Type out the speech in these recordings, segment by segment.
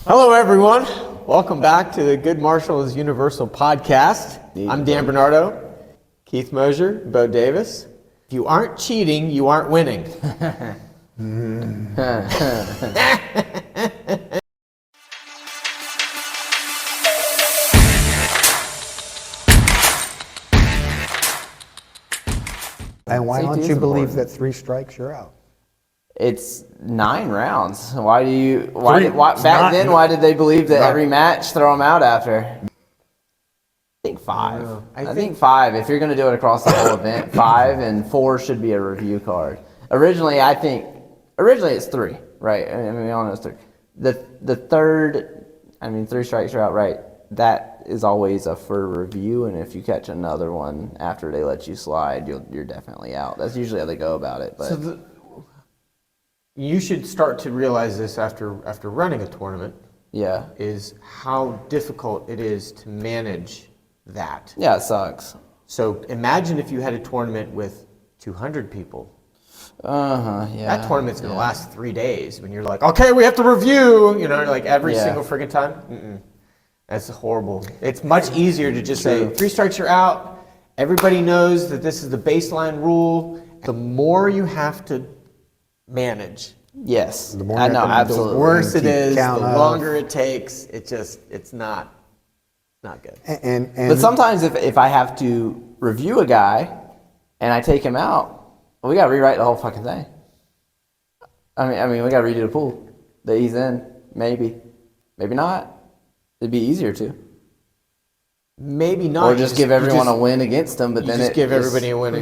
Hello, everyone. Welcome back to the Good Marshal is Universal podcast. I'm Dan Bernardo, Keith Mosier, Bo Davis. If you aren't cheating, you aren't winning. And why don't Safety you is believe important. that 3 strikes, you're out? It's 9 rounds. Why do you? Three- Back not- then? Why did they believe that not- every match throw them out after? I think 5. I think 5. If you're going to do it across the whole event, 5 and 4 should be a review card. Originally it's 3, right? I mean, we all know it's 3. The third, 3 strikes you're out, right? That is always a for review, and if you catch another one after they let you slide, you're definitely out. That's usually how they go about it. But You should start to realize this after running a tournament, yeah, is how difficult it is to manage that. yeah, it sucks. So imagine if you had a tournament with 200 people. Yeah. That tournament's going to last 3 days when you're like, okay, we have to review, like every Yeah. single friggin' time. That's horrible. It's much easier to just say, 3 strikes, you're out. Everybody knows that this is the baseline rule. The more you have to manage, Yes. The more I you know, have to- absolutely. the worse it keep is, the count of- longer it takes. It's not good. And But sometimes if I have to review a guy and I take him out, we got to rewrite the whole fucking thing. I mean, we got to redo the pool that he's in. Maybe not. It'd be easier to. Maybe not. Or You just give everyone you a win against him, but You then just it give just- everybody a win.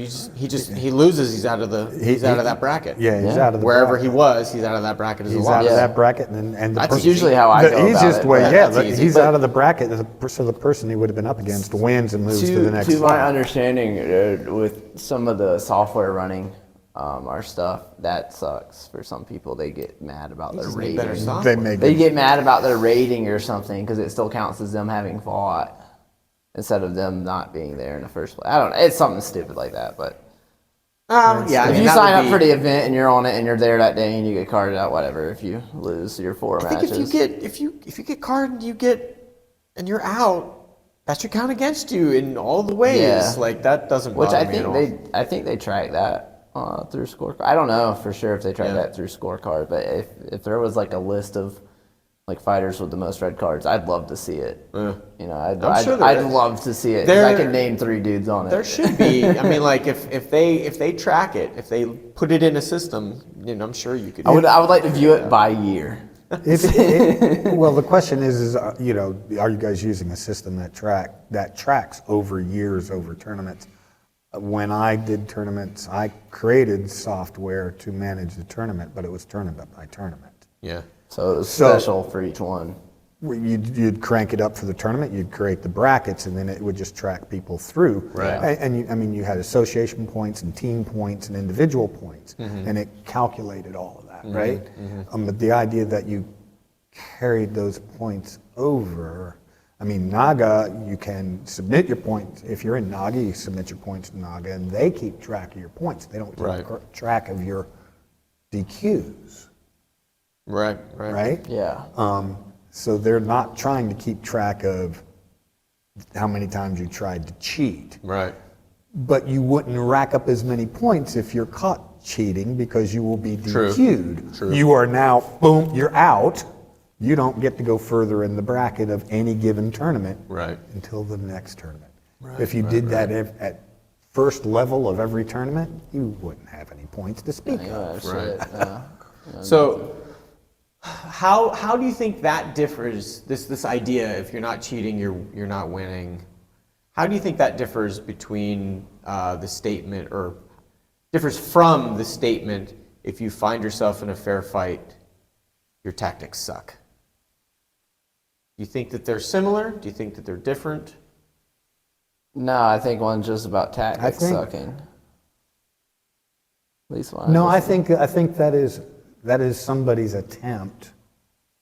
He loses. He's out of that bracket. yeah, he's out of the Wherever bracket. he was, he's out of that bracket as He's well. out of Yeah. that bracket, and the That's person- usually how I the go about easiest it, way. but Yeah, that's easy. he's But- out of the bracket, so the person he would have been up against wins and moves to the next To my slot. understanding, with some of the software running our stuff, that sucks for some people. They get mad about their Just need rating. better software. They make They it. get mad about their rating or something because it still counts as them having fought instead of them not being there in the first place. I don't know. It's something stupid like that. But Yeah. I if mean, you that sign would up be- for the event and you're on it and you're there that day and you get carded out, whatever. If you lose your 4 I think matches, if you get carded, and you're out, that should count against you in all the ways. Yeah. Like that doesn't which bother I me at think all. I think they track that through scorecard. I don't know for sure if they track Yeah. that through scorecard, but if there was like a list of like fighters with the most red cards, I'd love to see it. Yeah. I'd sure there I'd is. love to see it. 'Cause I There- could name 3 dudes on it. There should be. I mean, like if they track it, if they put it in a system, I'm sure you could. I would like to view it by year. Well, the question is, are you guys using a system that tracks over years, over tournaments? When I did tournaments, I created software to manage the tournament, but it was tournament by tournament. Yeah. So it was So- special for each one. You'd crank it up for the tournament, you'd create the brackets, and then it would just track people through. Right. And you had association points and team points and individual points, and it calculated all of that, right? But the idea that you carried those points over, Naga, you can submit your points. If you're in Naga, you submit your points to Naga, and they keep track of your points. They don't keep Right. track of your DQs, Right. right? Yeah. So they're not trying to keep track of how many times you tried to cheat. Right. But you wouldn't rack up as many points if you're caught cheating because you will be True. DQ'd. True. You are now, boom, you're out. You don't get to go further in the bracket of any given tournament Right. until the next tournament. If you did that at first level of every tournament, you wouldn't have any points to speak Yeah, of. shit, yeah. So, how do you think that differs? This idea, if you're not cheating, you're not winning. How do you think that differs between the statement, or differs from the statement? If you find yourself in a fair fight, your tactics suck. Do you think that they're similar? Do you think that they're different? No, I think one's just about tactics think- sucking. At least one. No, I think that is somebody's attempt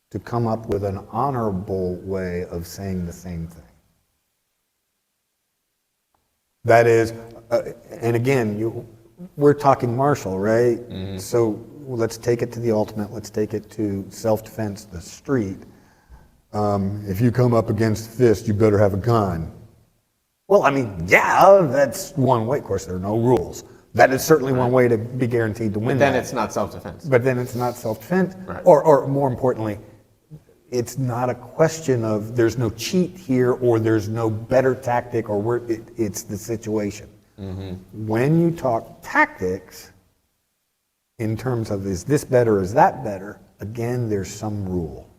to come up with an honorable way of saying the same thing. That is, and again, we're talking Marshall, right? So let's take it to the ultimate. Let's take it to self-defense, the street. If you come up against a fist, you better have a gun. Well, I mean, yeah, that's one way. Of course, there are no rules. That is certainly one way to be guaranteed to win. Then that. it's not self-defense. But then it's not self-defense. Right. Or more importantly, it's not a question of there's no cheat here or there's no better tactic or it's the situation. When you talk tactics, in terms of is this better, is that better, again, there's some rule.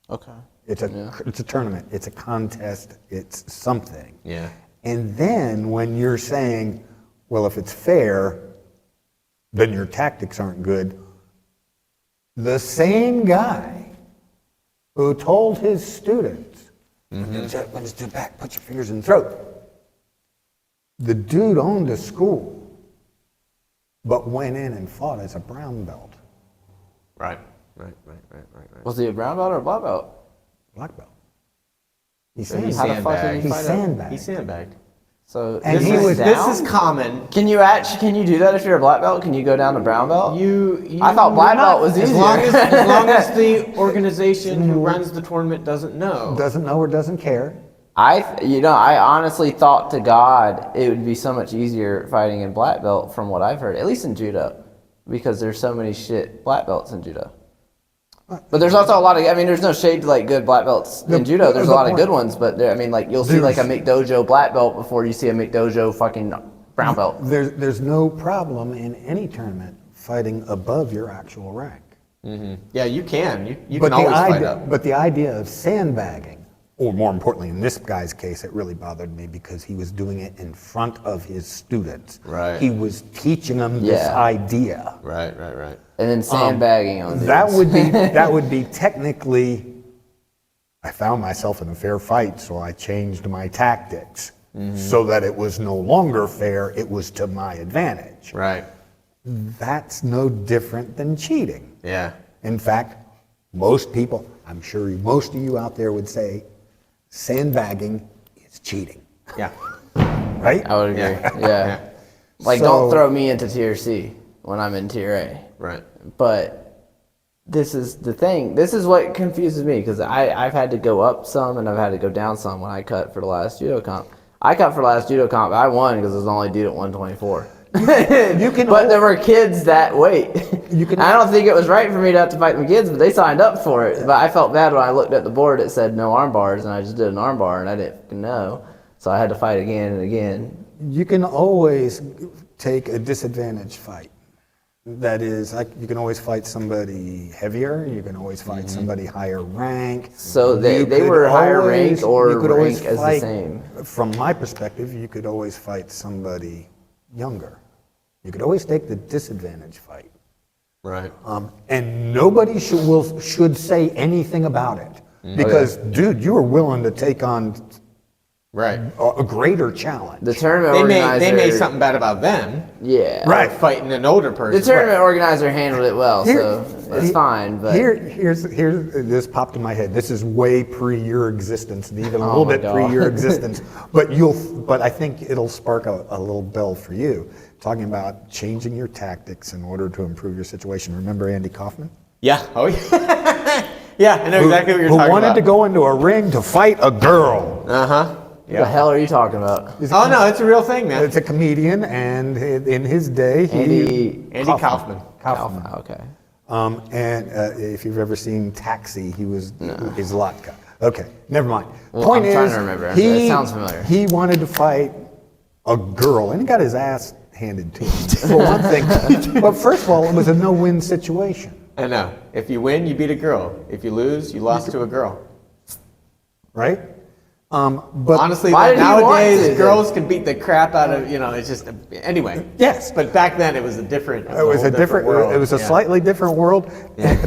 Okay. It's a tournament, it's a contest, it's something. Yeah. And then when you're saying, well, if it's fair, then your tactics aren't good, the same guy who told his students, when it's to the back, put your fingers in the throat. The dude owned a school, but went in and fought as a brown belt, Right. Was he a brown belt or a black belt? black belt. He So he How the fuck did sandbagged. he He fight out? sandbagged. He sandbagged. So And this he is was- down? This is common. Can you do that if you're a black belt? Can you go down to brown belt? You I thought black belt was as easier. long as the organization who runs the tournament doesn't know. Doesn't know or doesn't care. I honestly thought to God it would be so much easier fighting in black belt from what I've heard, at least in judo, because there's so many shit black belts in judo. But there's also a lot of, there's no shade to like good black belts in judo. There's a lot of good ones, but you'll see like a McDojo black belt before you see a McDojo fucking brown belt. There's no problem in any tournament fighting above your actual rank. Yeah, you can. You can always fight up. But the idea of sandbagging, or more importantly, in this guy's case, it really bothered me because he was doing it in front of his students. Right. He was teaching them this Yeah. idea. Right. And then sandbagging on dudes. That would be technically, I found myself in a fair fight, so I changed my tactics so that it was no longer fair, it was to my advantage. Right. That's no different than cheating. Yeah. In fact, most people, I'm sure most of you out there would say, sandbagging is cheating, Yeah. right? I would agree. Yeah. Yeah. Like, So- don't throw me into tier C when I'm in tier A. Right. But this is the thing. This is what confuses me because I've had to go up some and I've had to go down some when I cut for the last judo comp. I cut for the last judo comp. I won because I was the only dude at 124. But there were kids that weight. I don't think it was right for me to have to fight them kids, but they signed up for it. But I felt bad when I looked at the board. It said no arm bars, and I just did an arm bar, and I didn't know. So I had to fight again and again. You can always take a disadvantaged fight. That is, you can always fight somebody heavier. You can always fight somebody higher rank. So they You could were higher rank always- or you could always rank as the fight- same? From my perspective, you could always fight somebody younger. You could always take the disadvantage fight. Right. And nobody should say anything about it. Because, dude, you were willing to take on Right. a greater challenge. The tournament They organizer. made something bad about them. Yeah. Right. Fighting an older person. The tournament organizer handled it well, Here- so it's fine. But Here's this popped in my head. This is way pre your existence, and even a little my bit pre God. your existence. But I think it'll spark a little bell for you. Talking about changing your tactics in order to improve your situation. Remember Andy Kaufman? Yeah. Oh yeah. Yeah, I know exactly what you're who talking wanted about. to go into a ring to fight a girl. Uh-huh. what the hell are you talking about? Oh no, it's a real thing, man. It's a comedian, and in his day, Andy Kaufman. Kaufman. Okay. And if you've ever seen Taxi, he was Zlatka. Okay, never mind. Well, Point I'm trying is, to remember. It sounds familiar. He wanted to fight a girl, and he got his ass handed to him, for one thing. But first of all, it was a no-win situation, I know. If you win, you beat a girl. If you lose, you lost to a girl. right? But Honestly, Why did he want nowadays to, girls can beat the crap out of, it's just, anyway. yes, But back then it was a different, it was a different, world. it was a Yeah. slightly different world.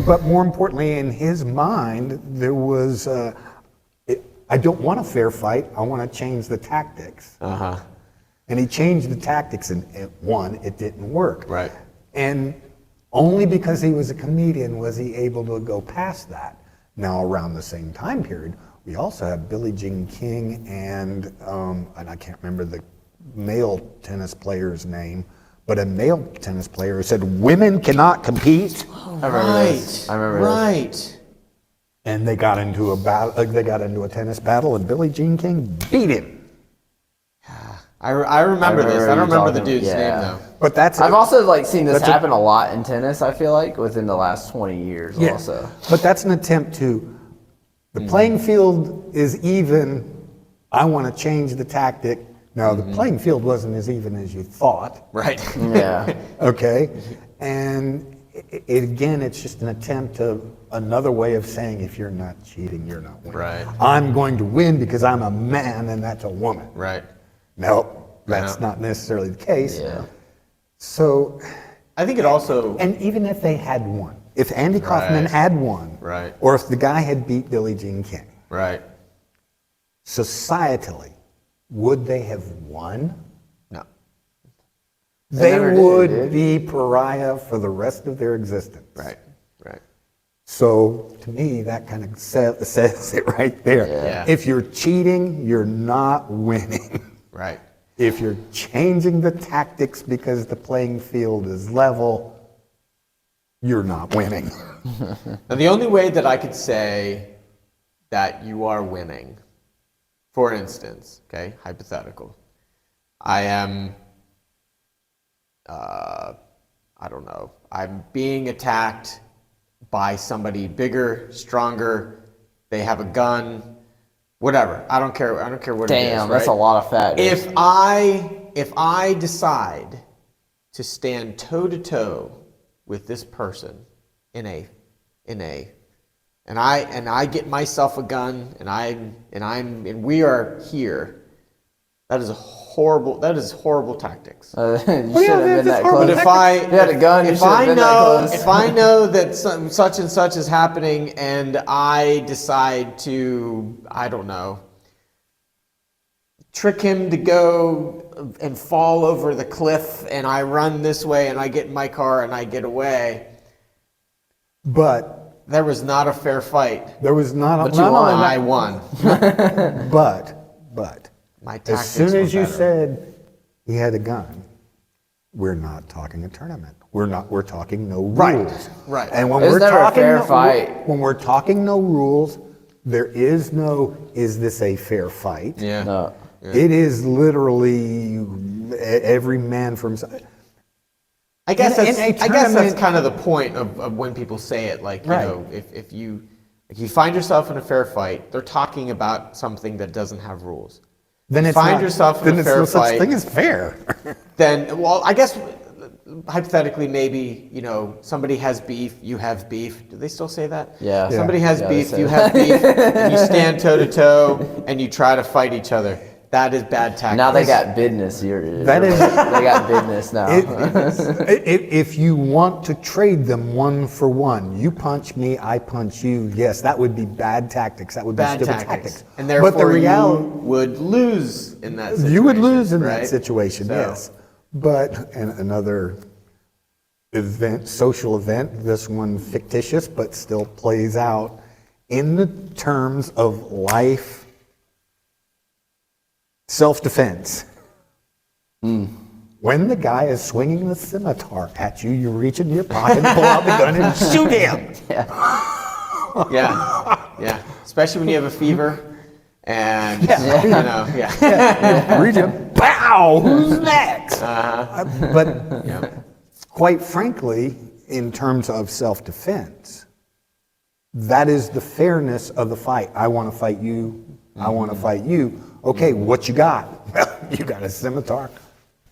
But more importantly, in his mind, there was, I don't want a fair fight. I want to change the tactics. Uh-huh. And he changed the tactics, and one, it didn't work. Right. And only because he was a comedian was he able to go past that. Now, around the same time period, we also have Billie Jean King and I can't remember the male tennis player's name, but a male tennis player who said women cannot compete, I remember this. I remember this. Right. and they got into a battle. They got into a tennis battle, and Billie Jean King beat him. I remember this. I don't remember the dude's name though. But that's I've also like seen this That's a- happen a lot in tennis. I feel like within the last 20 years. yeah. Also, But that's an attempt to. The playing field is even. I want to change the tactic. No, the playing field wasn't as even as you thought. Right. yeah. Okay, and again, it's just an attempt to another way of saying if you're not cheating, you're not winning. Right. I'm going to win because I'm a man and that's a woman. Right. Nope, that's No. not necessarily the case. Yeah. So, I think it also. and even if they had won, if Andy Kaufman Right. had won, Right. or if the guy had beat Billie Jean King, Right. societally, would they have won? No. They never did, would dude. be pariah for the rest of their existence. Right. Right. So to me, that kind of says it right there. Yeah. If you're cheating, you're not winning. Right. If you're changing the tactics because the playing field is level, you're not winning. Now, the only way that I could say that you are winning, for instance, okay, hypothetical, I am, I don't know, I'm being attacked by somebody bigger, stronger, they have a gun, whatever. I don't care what it is. Damn, that's right? a lot of fat. dude. If I decide to stand toe to toe with this person and I get myself a gun and we are here, that is horrible tactics. You should have yeah, been that's that horrible. close. But if I If you had a gun, you if should have I been that know close. if I know that such and such is happening and I decide to, I don't know, trick him to go and fall over the cliff and I run this way and I get in my car and I get away, But there was not a fair fight. there was not a But you won. only I won. that, but My as tactics soon were as you better. said he had a gun, we're not talking a tournament. We're talking no rules. Right, right. And when It was we're never a talking fair no, fight. when we're talking no rules, there is no is this a fair fight? Yeah. No. It is literally every man for himself. I guess In a that's tournament- kind of the point of when people say it. Like, you Right. know, if you find yourself in a fair fight, they're talking about something that doesn't have rules. Then it's Find not, yourself in then a it's fair no such fight. thing as fair. Then, well, I guess hypothetically, maybe, you know, somebody has beef, you have beef. Do they still say that? Yeah. Yeah. Somebody has Yeah, they beef, say you that. have beef, and you stand toe to toe, and you try to fight each other. That is bad tactics. Now they got business. That is- They got business now. If you want to trade them one for one, you punch me, I punch you. Yes, that would be bad tactics. That would bad be stupid tactics. And But the therefore, reality, you would lose in that situation. you would lose in right? that situation. So- Yes, but and another event, social event. This one fictitious, but still plays out in the terms of life. Self-defense. When the guy is swinging the scimitar at you, you reach into your pocket, pull out the gun, and shoot him. Yeah, yeah. Especially when you have a fever, and you know, yeah. Reach in, pow! Who's next? But Yeah. quite frankly, in terms of self-defense, that is the fairness of the fight. I want to fight you. I want to fight you. Okay, what you got? Well, you got a scimitar.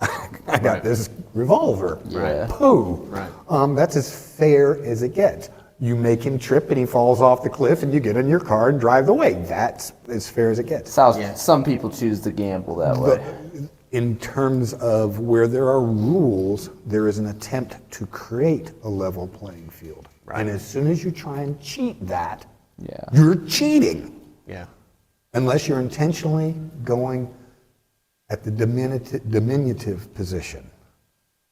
I got Right. this revolver. Right. Pooh. Right. That's as fair as it gets. You make him trip and he falls off the cliff and you get in your car and drive away. That's as fair as it gets. That's how Yeah. some people choose to gamble that But way. in terms of where there are rules, there is an attempt to create a level playing field. And as soon as you try and cheat that, Yeah. you're cheating. Yeah. Unless you're intentionally going at the diminutive position.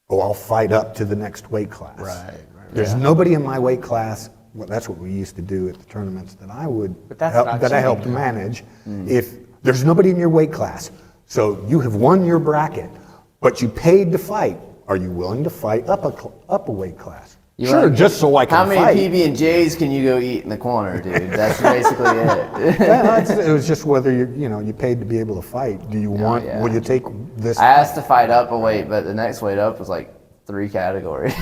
Oh, I'll fight up to the next weight class. Right. There's nobody in my weight class. Well, that's what we used to do at the tournaments that I would But that's help, not that I cheating, helped though. manage. If there's nobody in your weight class, so you have won your bracket, but you paid to fight. Are you willing to fight up a weight class? You Sure, wanna- just so I can How many fight. PB&Js can you go eat in the corner, dude? That's basically it. Yeah, it was just whether you paid to be able to fight. Do you want? yeah. Will you take this? I asked to fight up a weight, but the next weight up was like 3 categories.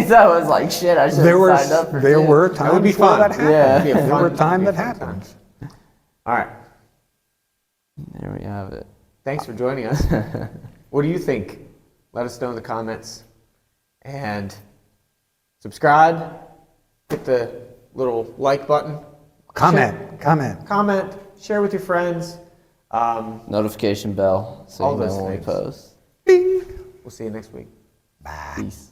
So I was like, shit, I should There have were signed up for there 2. were That would be times where fun. that happened. Yeah. It'd be a There fun- were it'd times be a that fun time. happens. All right. There we have it. Thanks for joining us. What do you think? Let us know in the comments. And subscribe. Hit the little like button. Comment. Comment. Share with your friends. Notification bell so All you know those when we things. post. We'll see you next week. Peace.